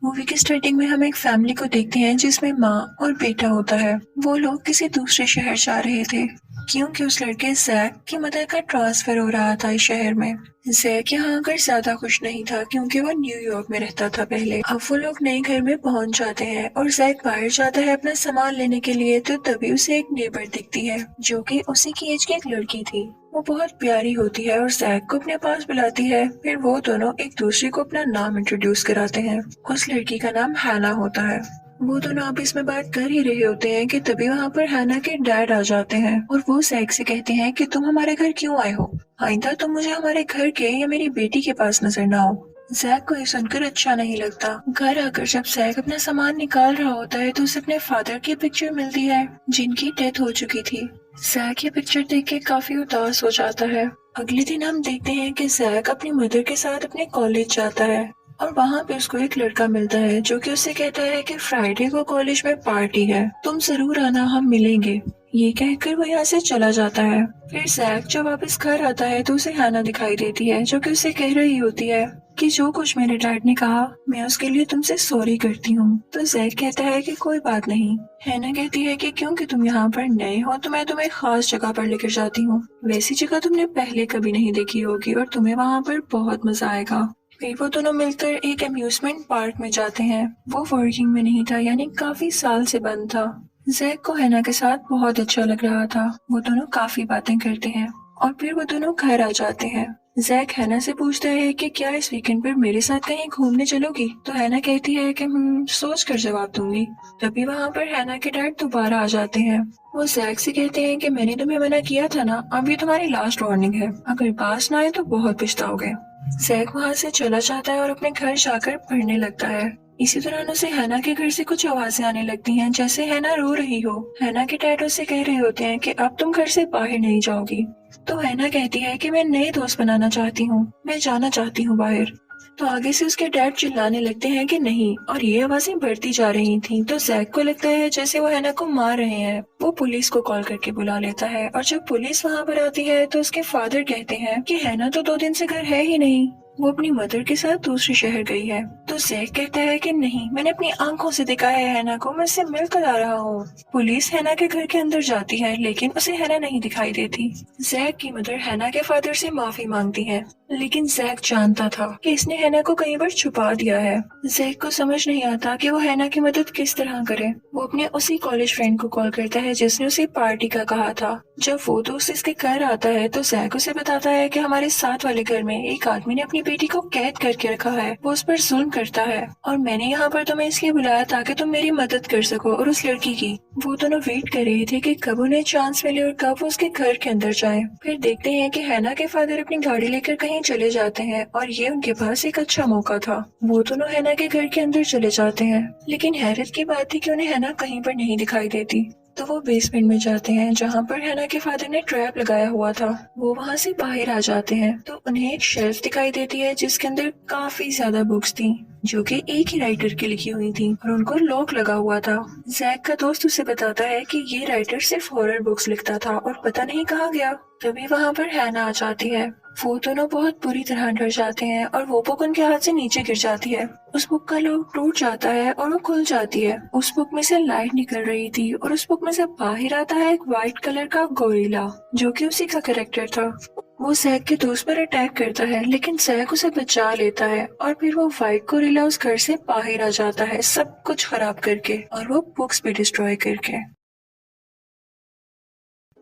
Movie की starting में हम एक फैमिली को देखते हैं जिसमें माँ और बेटा होता है। वो लोग किसी दूसरे शहर जा रहे थे क्योंकि उस लड़के जैक की मदर का ट्रांसफर हो रहा था इस शहर में। जैक यहाँ आकर ज्यादा खुश नहीं था क्योंकि वो न्यूयॉर्क में रहता था पहले। अब वो लोग नए घर में पहुंच जाते हैं और जैक बाहर जाता है अपना सामान लेने के लिए, तो तभी उसे एक नेबर दिखती है जो कि उसी की एज की एक लड़की थी। वो बहुत प्यारी होती है और जैक को अपने पास बुलाती है। फिर वो दोनों एक दूसरे को अपना नाम इंट्रोड्यूस कराते हैं। उस लड़की का नाम हैना होता है। वो दोनों आपस में बात कर ही रहे होते हैं कि तभी वहाँ पर हैना के डैड आ जाते हैं और वो जैक से कहते हैं कि तुम हमारे घर क्यों आए हो? आइंदा तुम मुझे हमारे घर के या मेरी बेटी के पास नजर ना आओ। जैक को ये सुनकर अच्छा नहीं लगता। घर आकर जब जैक अपना सामान निकाल रहा होता है तो उसे अपने फादर की पिक्चर मिलती है जिनकी डेथ हो चुकी थी। जैक ये पिक्चर देख के काफी उदास हो जाता है। अगले दिन हम देखते हैं कि जैक अपनी मदर के साथ अपने कॉलेज जाता है और वहाँ पे उसको एक लड़का मिलता है जो कि उससे कहता है कि फ्राइडे को कॉलेज में पार्टी है, तुम जरूर आना, हम मिलेंगे। ये कहकर वो यहाँ से चला जाता है। फिर जैक जब वापस घर आता है तो उसे हैना दिखाई देती है जो कि उसे कह रही होती है कि जो कुछ मेरे डैड ने कहा मैं उसके लिए तुमसे सॉरी करती हूँ। तो जैक कहता है कि कोई बात नहीं। हैना कहती है कि क्योंकि तुम यहाँ पर नए हो तो मैं तुम्हें खास जगह पर लेकर जाती हूँ। वैसी जगह तुमने पहले कभी नहीं देखी होगी और तुम्हें वहाँ पर बहुत मजा आएगा। फिर वो दोनों मिलकर एक अम्यूजमेंट पार्क में जाते हैं। वो वर्किंग में नहीं था, यानी काफी साल से बंद था। जैक को हैना के साथ बहुत अच्छा लग रहा था। वो दोनों काफी बातें करते हैं और फिर वो दोनों घर आ जाते हैं। जैक हैना से पूछता है कि क्या इस वीकेंड पर मेरे साथ कहीं घूमने चलोगी? तो हैना कहती है कि सोच कर जवाब दूंगी। तभी वहाँ पर हैना के डैड दोबारा आ जाते हैं। वो जैक से कहते हैं कि मैंने तुम्हें मना किया था ना, अब ये तुम्हारी लास्ट वार्निंग है, अगर पास ना आए तो बहुत पछताओगे। जैक वहाँ से चला जाता है और अपने घर जाकर पढ़ने लगता है। इसी दौरान उसे हैना के घर से कुछ आवाजें आने लगती हैं, जैसे हैना रो रही हो। हैना के डैड उससे कह रहे होते हैं कि अब तुम घर से बाहर नहीं जाओगी। तो हैना कहती है कि मैं नए दोस्त बनाना चाहती हूँ, मैं जाना चाहती हूँ बाहर। तो आगे से उसके डैड चिल्लाने लगते हैं कि नहीं, और ये आवाजें बढ़ती जा रही थीं। तो जैक को लगता है जैसे वो हैना को मार रहे हैं। वो पुलिस को कॉल करके बुला लेता है और जब पुलिस वहाँ पर आती है तो उसके फादर कहते हैं कि हैना तो 2 दिन से घर है ही नहीं, वो अपनी मदर के साथ दूसरे शहर गई है। तो जैक कहता है कि नहीं, मैंने अपनी आंखों से देखा है हैना को, मैं उससे मिलकर आ रहा हूँ। पुलिस हैना के घर के अंदर जाती है लेकिन उसे हैना नहीं दिखाई देती। जैक की मदर हैना के फादर से माफी मांगती है, लेकिन जैक जानता था कि इसने हैना को कहीं पर छुपा दिया है। जैक को समझ नहीं आता कि वो हैना की मदद किस तरह करे। वो अपने उसी कॉलेज फ्रेंड को कॉल करता है जिसने उसे पार्टी का कहा था। जब वो दोस्त इसके घर आता है तो जैक उसे बताता है कि हमारे साथ वाले घर में एक आदमी ने अपनी बेटी को कैद करके रखा है, वो उस पर जुल्म करता है और मैंने यहाँ पर तुम्हें इसलिए बुलाया ताकि तुम मेरी मदद कर सको और उस लड़की की। वो दोनों वेट कर रहे थे कि कब उन्हें चांस मिले और कब वो उसके घर के अंदर जाए। फिर देखते हैं कि हैना के फादर अपनी गाड़ी लेकर कहीं चले जाते हैं और ये उनके पास एक अच्छा मौका था। वो दोनों हैना के घर के अंदर चले जाते हैं, लेकिन हैरत की बात थी कि उन्हें हैना कहीं पर नहीं दिखाई देती। तो वो बेसमेंट में जाते हैं जहाँ पर हैना के फादर ने ट्रैप लगाया हुआ था। वो वहाँ से बाहर आ जाते हैं तो उन्हें एक शेल्फ दिखाई देती है जिसके अंदर काफी ज्यादा बुक्स थी जो कि एक ही राइटर की लिखी हुई थी और उनको लॉक लगा हुआ था। जैक का दोस्त उसे बताता है कि ये राइटर सिर्फ हॉरर बुक्स लिखता था और पता नहीं कहाँ गया। तभी वहाँ पर हैना आ जाती है। वो दोनों बहुत बुरी तरह डर जाते हैं और वो बुक उनके हाथ से नीचे गिर जाती है। उस बुक का लॉक टूट जाता है और वो खुल जाती है। उस बुक में से लाइट निकल रही थी और उस बुक में से बाहर आता है एक व्हाइट कलर का गोरिल्ला जो कि उसी का कैरेक्टर था। वो जैक के दोस्त पर अटैक करता है लेकिन जैक उसे बचा लेता है और फिर वो व्हाइट गोरिल्ला उस घर से बाहर आ जाता है, सब कुछ खराब करके और वो बुक्स भी डिस्ट्रॉय करके।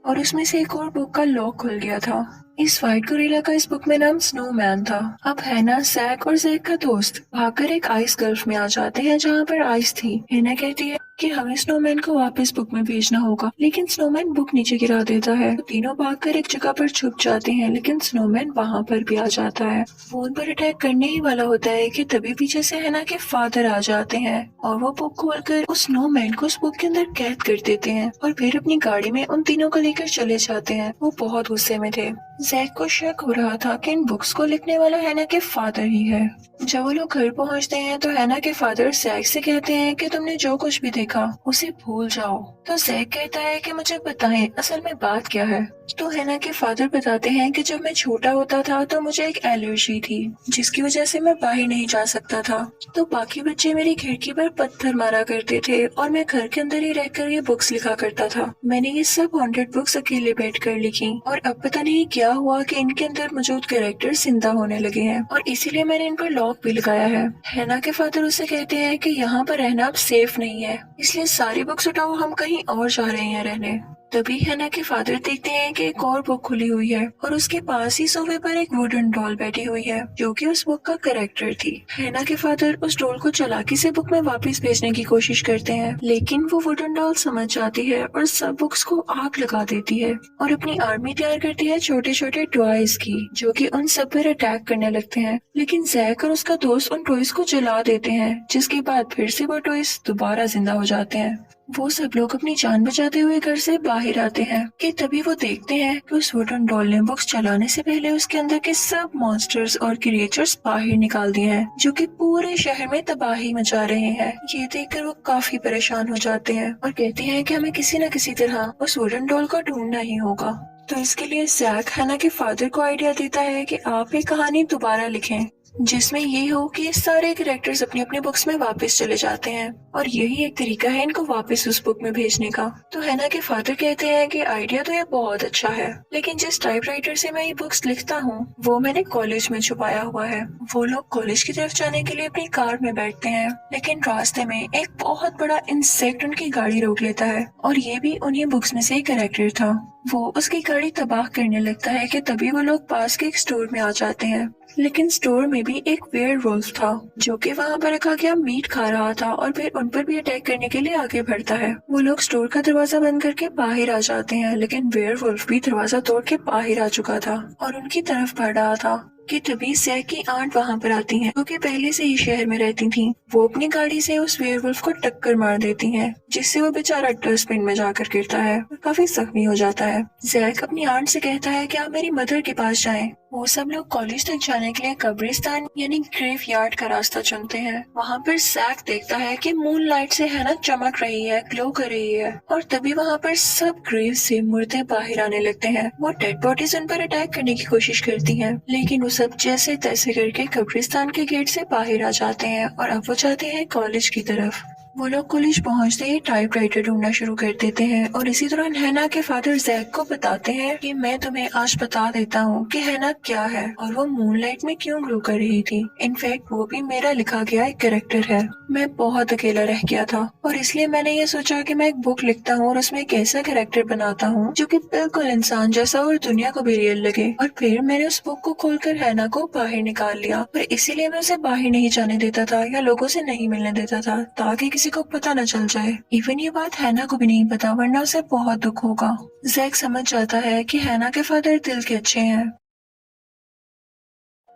और उसमें से एक और बुक का लॉक खुल गया था। इस व्हाइट गोरिल्ला का इस बुक में नाम स्नोमैन था। अब हैना, जैक और जैक का दोस्त भागकर एक आइस गल्फ में आ जाते हैं जहाँ पर आइस थी। हैना कहती है कि हमें स्नोमैन को वापस बुक में भेजना होगा, लेकिन स्नोमैन बुक नीचे गिरा देता है। तो तीनों भागकर एक जगह पर छुप जाते हैं लेकिन स्नोमैन वहाँ पर भी आ जाता है। वो उन पर अटैक करने ही वाला होता है कि तभी पीछे से हैना के फादर आ जाते हैं और वो बुक खोलकर उस स्नोमैन को उस बुक के अंदर कैद कर देते हैं और फिर अपनी गाड़ी में उन तीनों को लेकर चले जाते हैं। वो बहुत गुस्से में थे। जैक को शक हो रहा था कि इन बुक्स को लिखने वाला हैना के फादर ही है। जब वो लोग घर पहुंचते हैं तो हैना के फादर जैक से कहते हैं कि तुमने जो कुछ भी देखा उसे भूल जाओ। तो जैक कहता है कि मुझे बताएं असल में बात क्या है। तो हैना के फादर बताते हैं कि जब मैं छोटा होता था तो मुझे एक एलर्जी थी जिसकी वजह से मैं बाहर नहीं जा सकता था। तो बाकी बच्चे मेरी खिड़की पर पत्थर मारा करते थे और मैं घर के अंदर ही रहकर ये बुक्स लिखा करता था। मैंने ये सब 100 बुक्स अकेले बैठकर लिखी और अब पता नहीं क्या हुआ कि इनके अंदर मौजूद कैरेक्टर जिंदा होने लगे हैं और इसीलिए मैंने इन पर लॉक भी लगाया है। हैना के फादर उसे कहते हैं कि यहाँ पर रहना अब सेफ नहीं है, इसलिए सारी बुक्स उठाओ, हम कहीं और जा रहे हैं रहने। तभी हैना के फादर देखते हैं कि एक और बुक खुली हुई है और उसके पास ही सोफे पर एक वुडन डॉल बैठी हुई है जो कि उस बुक का कैरेक्टर थी। हैना के फादर उस डॉल को चालाकी से बुक में वापस भेजने की कोशिश करते हैं, लेकिन वो वुडन डॉल समझ जाती है और सब बुक्स को आग लगा देती है और अपनी आर्मी तैयार करती है छोटे छोटे टॉयज की, जो कि उन सब पर अटैक करने लगते हैं। लेकिन जैक और उसका दोस्त उन टॉयज को जला देते हैं, जिसके बाद फिर से वो टॉयज दोबारा जिंदा हो जाते हैं। वो सब लोग अपनी जान बचाते हुए घर से बाहर आते हैं कि तभी वो देखते हैं कि उस वुडन डॉल ने बुक्स चलाने से पहले उसके अंदर के सब मॉन्स्टर्स और क्रिएचर्स बाहर निकाल दिए हैं, जो कि पूरे शहर में तबाही मचा रहे हैं। ये देखकर वो काफी परेशान हो जाते हैं और कहते हैं कि हमें किसी न किसी तरह उस वुडन डॉल को ढूंढना ही होगा। तो इसके लिए जैक हैना के फादर को आइडिया देता है कि आप एक कहानी दोबारा लिखें जिसमें ये हो कि सारे कैरेक्टर्स अपनी अपनी बुक्स में वापस चले जाते हैं और यही एक तरीका है इनको वापस उस बुक में भेजने का। तो हैना के फादर कहते हैं कि आइडिया तो ये बहुत अच्छा है, लेकिन जिस टाइपराइटर से मैं ये बुक्स लिखता हूँ वो मैंने कॉलेज में छुपाया हुआ है। वो लोग कॉलेज की तरफ जाने के लिए अपनी कार में बैठते हैं, लेकिन रास्ते में एक बहुत बड़ा इंसेक्ट उनकी गाड़ी रोक लेता है और ये भी उन्हीं बुक्स में से एक कैरेक्टर था। वो उसकी गाड़ी तबाह करने लगता है कि तभी वो लोग पास के एक स्टोर में आ जाते हैं, लेकिन स्टोर में भी एक वेयरवुल्फ था जो कि वहाँ पर रखा गया मीट खा रहा था और फिर उन पर भी अटैक करने के लिए आगे बढ़ता है। वो लोग स्टोर का दरवाजा बंद करके बाहर आ जाते हैं, लेकिन वेयरवुल्फ भी दरवाजा तोड़ के बाहर आ चुका था और उनकी तरफ बढ़ रहा था कि तभी जैक की आंट वहाँ पर आती हैं, जो कि पहले से ही शहर में रहती थीं। वो अपनी गाड़ी से उस वेयरवुल्फ को टक्कर मार देती हैं, जिससे वो बेचारा डस्टबिन में जाकर गिरता है और काफी जख्मी हो जाता है। जैक अपनी आंट से कहता है कि आप मेरी मदर के पास जाएं। वो सब लोग कॉलेज तक जाने के लिए कब्रिस्तान यानी ग्रेव यार्ड का रास्ता चुनते हैं। वहाँ पर जैक देखता है कि मून लाइट से हैना चमक रही है, ग्लो कर रही है और तभी वहाँ पर सब ग्रेव से मुर्दे बाहर आने लगते हैं। वो डेड बॉडीज उन पर अटैक करने की कोशिश करती हैं, लेकिन वो सब जैसे तैसे करके कब्रिस्तान के गेट से बाहर आ जाते हैं और अब वो जाते हैं कॉलेज की तरफ। वो लोग कॉलेज पहुंचते ही टाइपराइटर ढूंढना शुरू कर देते हैं और इसी दौरान हैना के फादर जैक को बताते हैं कि मैं तुम्हें आज बता देता हूँ कि हैना क्या है और वो मूनलाइट में क्यों ग्लो कर रही थी। इनफैक्ट वो भी मेरा लिखा गया एक कैरेक्टर है। मैं बहुत अकेला रह गया था और इसलिए मैंने ये सोचा कि मैं एक बुक लिखता हूँ और उसमें एक ऐसा कैरेक्टर बनाता हूँ जो कि बिल्कुल इंसान जैसा और दुनिया को भी रियल लगे। और फिर मैंने उस बुक को खोलकर हैना को बाहर निकाल लिया और इसीलिए मैं उसे बाहर नहीं जाने देता था या लोगों से नहीं मिलने देता था, ताकि किसी को पता न चल जाए। इवन ये बात हैना को भी नहीं पता, वरना उसे बहुत दुख होगा। जैक समझ जाता है कि हैना के फादर दिल के अच्छे हैं।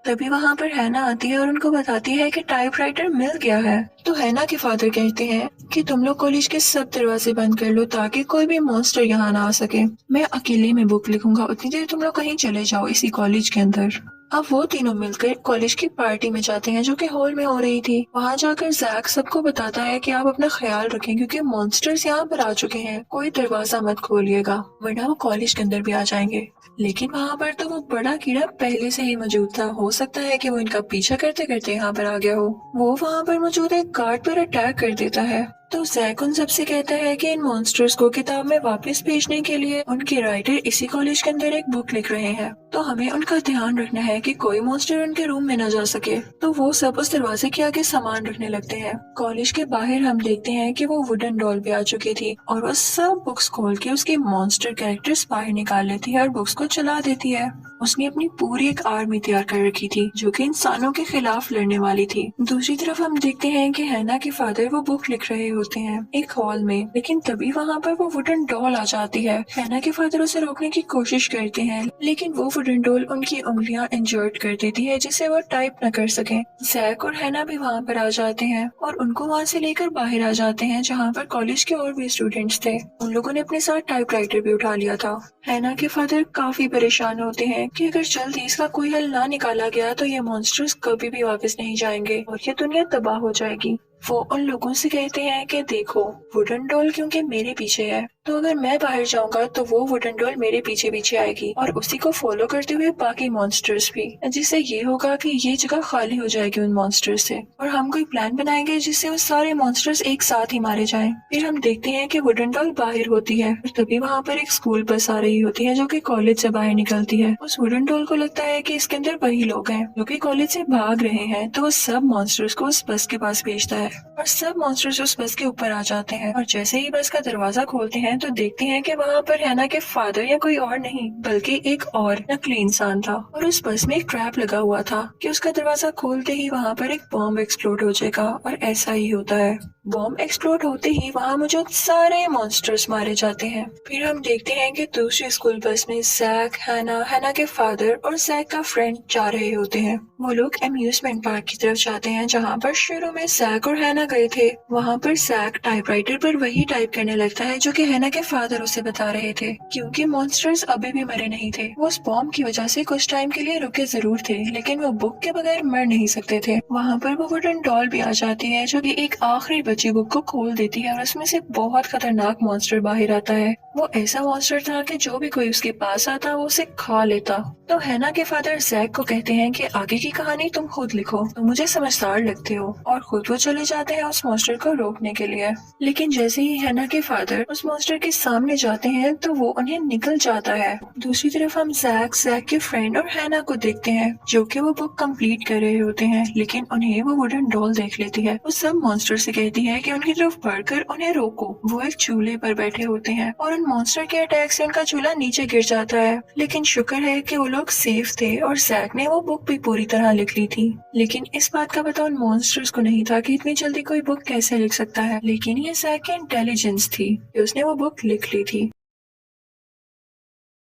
तभी वहाँ पर हैना आती है और उनको बताती है कि टाइपराइटर मिल गया है। तो हैना के फादर कहते हैं कि तुम लोग कॉलेज के सब दरवाजे बंद कर लो ताकि कोई भी मॉन्स्टर यहाँ ना आ सके। मैं अकेले में बुक लिखूंगा, उतनी देर तुम लोग कहीं चले जाओ इसी कॉलेज के अंदर। अब वो तीनों मिलकर कॉलेज की पार्टी में जाते हैं जो कि हॉल में हो रही थी। वहाँ जाकर जैक सबको बताता है कि आप अपना ख्याल रखें क्योंकि मॉन्स्टर्स यहाँ पर आ चुके हैं, कोई दरवाजा मत खोलिएगा वरना वो कॉलेज के अंदर भी आ जाएंगे। लेकिन वहाँ पर तो वो बड़ा कीड़ा पहले से ही मौजूद था, हो सकता है कि वो इनका पीछा करते करते यहाँ पर आ गया हो। वो वहाँ पर मौजूद एक गार्ड पर अटैक कर देता है। तो जैक उन सबसे कहता है कि इन मॉन्स्टर्स को किताब में वापस भेजने के लिए उनके राइटर इसी कॉलेज के अंदर एक बुक लिख रहे हैं, तो हमें उनका ध्यान रखना है कि कोई मॉन्स्टर उनके रूम में न जा सके। तो वो सब उस दरवाजे के आगे सामान रखने लगते हैं। कॉलेज के बाहर हम देखते हैं कि वो वुडन डॉल भी आ चुकी थी और वो सब बुक्स खोल के उसके मॉन्स्टर कैरेक्टर्स बाहर निकाल लेती है और बुक्स को चला देती है। उसने अपनी पूरी एक आर्मी तैयार कर रखी थी जो कि इंसानों के खिलाफ लड़ने वाली थी। दूसरी तरफ हम देखते हैं कि हैना के फादर वो बुक लिख रहे होते हैं एक हॉल में, लेकिन तभी वहाँ पर वो वुडन डॉल आ जाती है। हैना के फादर उसे रोकने की कोशिश करते हैं, लेकिन वो वुडन डॉल उनकी उंगलियां इंजर्ड कर देती है जिससे वो टाइप न कर सके। जैक और हैना भी वहाँ पर आ जाते हैं और उनको वहाँ से लेकर बाहर आ जाते हैं जहाँ पर कॉलेज के और भी स्टूडेंट्स थे। उन लोगों ने अपने साथ टाइपराइटर भी उठा लिया था। हैना के फादर काफी परेशान होते हैं हैं कि अगर जल्दी इसका कोई हल ना निकाला गया तो ये मॉन्स्टर्स कभी भी वापस नहीं जाएंगे और ये दुनिया तबाह हो जाएगी। वो उन लोगों से कहते हैं कि देखो, वुडन डॉल क्योंकि मेरे पीछे है, तो अगर मैं बाहर जाऊंगा तो वो वुडन डॉल मेरे पीछे पीछे आएगी और उसी को फॉलो करते हुए बाकी मॉन्स्टर्स भी, जिससे ये होगा कि ये जगह खाली हो जाएगी उन मॉन्स्टर्स से और हम कोई प्लान बनाएंगे जिससे वो सारे मॉन्स्टर्स एक साथ ही मारे जाएं। फिर हम देखते हैं कि वुडन डॉल बाहर होती है और तभी वहाँ पर एक स्कूल बस आ रही होती है जो कि कॉलेज से बाहर निकलती है। उस वुडन डॉल को लगता है कि इसके अंदर वही लोग हैं जो कि कॉलेज से भाग रहे हैं, तो वो सब मॉन्स्टर्स को उस बस के पास भेजता है और सब मॉन्स्टर्स उस बस के ऊपर आ जाते हैं और जैसे ही बस का दरवाजा खोलते हैं तो देखते हैं कि वहाँ पर हैना के फादर या कोई और नहीं बल्कि एक और नकली इंसान था और उस बस में एक ट्रैप लगा हुआ था कि उसका दरवाजा खोलते ही वहाँ पर एक बॉम्ब एक्सप्लोड हो जाएगा और ऐसा ही होता है। बॉम्ब एक्सप्लोड होते ही वहाँ मौजूद सारे मॉन्स्टर्स मारे जाते हैं। फिर हम देखते हैं कि दूसरी स्कूल बस में जैक, हैना के फादर और जैक का फ्रेंड जा रहे होते हैं। वो लोग अम्यूजमेंट पार्क की तरफ जाते हैं जहाँ पर शुरू में जैक और हैना गए थे। वहाँ पर जैक टाइपराइटर पर वही टाइप करने लगता है जो कि हैना के फादर उसे बता रहे थे, क्योंकि मॉन्स्टर्स अभी भी मरे नहीं थे। वो उस बॉम्ब की वजह से कुछ टाइम के लिए रुके जरूर थे, लेकिन वो बुक के बगैर मर नहीं सकते थे। वहाँ पर वो वुडन डॉल भी आ जाती है जो कि एक आखिरी बची बुक को खोल देती है और उसमें से बहुत खतरनाक मॉन्स्टर बाहर आता है। वो ऐसा मॉन्स्टर था कि जो भी कोई उसके पास आता वो उसे खा लेता। तो हैना के फादर जैक को कहते हैं कि आगे की कहानी तुम खुद लिखो, तुम मुझे समझदार लगते हो, और खुद वो चले जाते हैं उस मॉन्स्टर को रोकने के लिए। लेकिन जैसे ही हैना के फादर उस मॉन्स्टर के सामने जाते हैं तो वो उन्हें निकल जाता है। दूसरी तरफ हम जैक के फ्रेंड और हैना को देखते हैं जो कि वो बुक कंप्लीट कर रहे होते हैं, लेकिन उन्हें वो वुडन डॉल देख लेती है। वो सब मॉन्स्टर से कहती है कि उनकी तरफ बढ़कर उन्हें रोको। वो एक चूल्हे पर बैठे होते हैं और उन मॉन्स्टर के अटैक से उनका चूल्हा नीचे गिर जाता है, लेकिन शुक्र है कि वो लोग सेफ थे और जैक ने वो बुक भी पूरी तरह लिख ली थी। लेकिन इस बात का पता उन मॉन्स्टर्स को नहीं था कि इतनी जल्दी कोई बुक कैसे लिख सकता है, लेकिन ये जैक की इंटेलिजेंस थी कि उसने वो बुक लिख ली थी।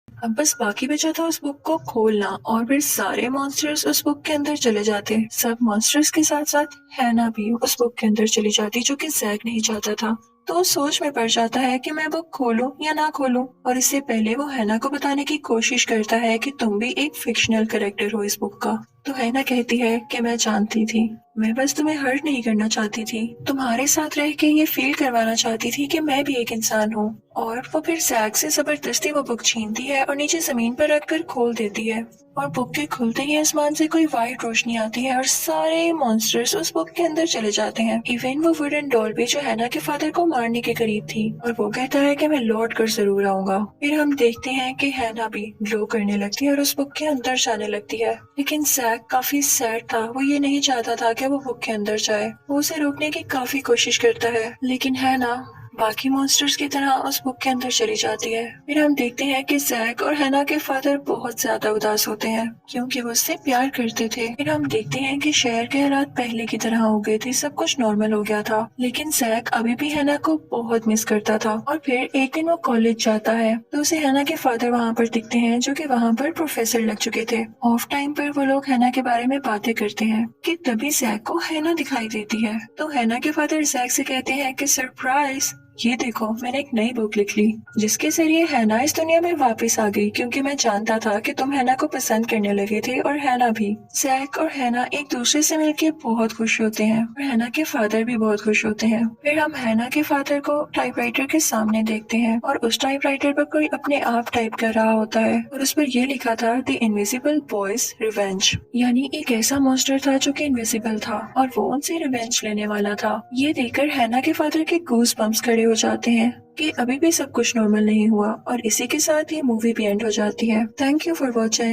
अब बस बाकी बचा था उस बुक को खोलना और फिर सारे मॉन्स्टर्स उस बुक के अंदर चले जाते। सब मॉन्स्टर्स के साथ साथ हैना भी उस बुक के अंदर चली जाती, जो कि जैक नहीं चाहता था। तो वो सोच में पड़ जाता है कि मैं बुक खोलूं या ना खोलूं, और इससे पहले वो हैना को बताने की कोशिश करता है कि तुम भी एक फिक्शनल कैरेक्टर हो इस बुक का। तो हैना कहती है कि मैं जानती थी, मैं बस तुम्हें हर्ट नहीं करना चाहती थी, तुम्हारे साथ रह के ये फील करवाना चाहती थी कि मैं भी एक इंसान हूँ। और वो फिर जैक से जबरदस्ती वो बुक छीनती है और नीचे जमीन पर रखकर खोल देती है, और बुक के खुलते ही आसमान से कोई वाइट रोशनी आती है और सारे मॉन्स्टर्स उस बुक के अंदर चले जाते हैं। इवन वो वुडन डॉल भी जो हैना के फादर को मारने के करीब थी, और वो कहता है कि मैं लौट कर जरूर आऊंगा। फिर हम देखते हैं कि हैना भी ग्लो करने लगती है और उस बुक के अंदर जाने लगती है, लेकिन जैक काफी सैड था। वो ये नहीं चाहता था कि वो बुक के अंदर जाए। वो उसे रोकने की काफी कोशिश करता है, लेकिन हैना बाकी मॉन्स्टर्स की तरह उस बुक के अंदर चली जाती है। फिर हम देखते हैं कि जैक और हैना के फादर बहुत ज्यादा उदास होते हैं क्योंकि वो उससे प्यार करते थे। फिर हम देखते हैं कि शहर के हालात पहले की तरह हो गए थे, सब कुछ नॉर्मल हो गया था, लेकिन जैक अभी भी हैना को बहुत मिस करता था। और फिर एक दिन वो कॉलेज जाता है तो उसे हैना के फादर वहाँ पर दिखते हैं जो कि वहाँ पर प्रोफेसर लग चुके थे। ऑफ टाइम पर वो लोग हैना के बारे में बातें करते हैं कि तभी जैक को हैना दिखाई देती है। तो हैना के फादर जैक से कहते हैं कि सरप्राइज, ये देखो मैंने एक नई बुक लिख ली जिसके जरिए हैना इस दुनिया में वापस आ गई, क्योंकि मैं जानता था कि तुम हैना को पसंद करने लगे थे और हैना भी। जैक और हैना एक दूसरे से मिलके बहुत खुश होते हैं और हैना के फादर भी बहुत खुश होते हैं। फिर हम हैना के फादर को टाइपराइटर के सामने देखते हैं और उस टाइपराइटर पर कोई अपने आप टाइप कर रहा होता है और उस पर यह लिखा था द इनविजिबल बॉयज रिवेंज, यानी एक ऐसा मॉन्स्टर था जो कि इनविजिबल था और वो उनसे रिवेंज लेने वाला था। ये देखकर हैना के फादर के गूज बम्प्स खड़े हो जाते हैं कि अभी भी सब कुछ नॉर्मल नहीं हुआ, और इसी के साथ ये मूवी भी एंड हो जाती है। Thank you for watching.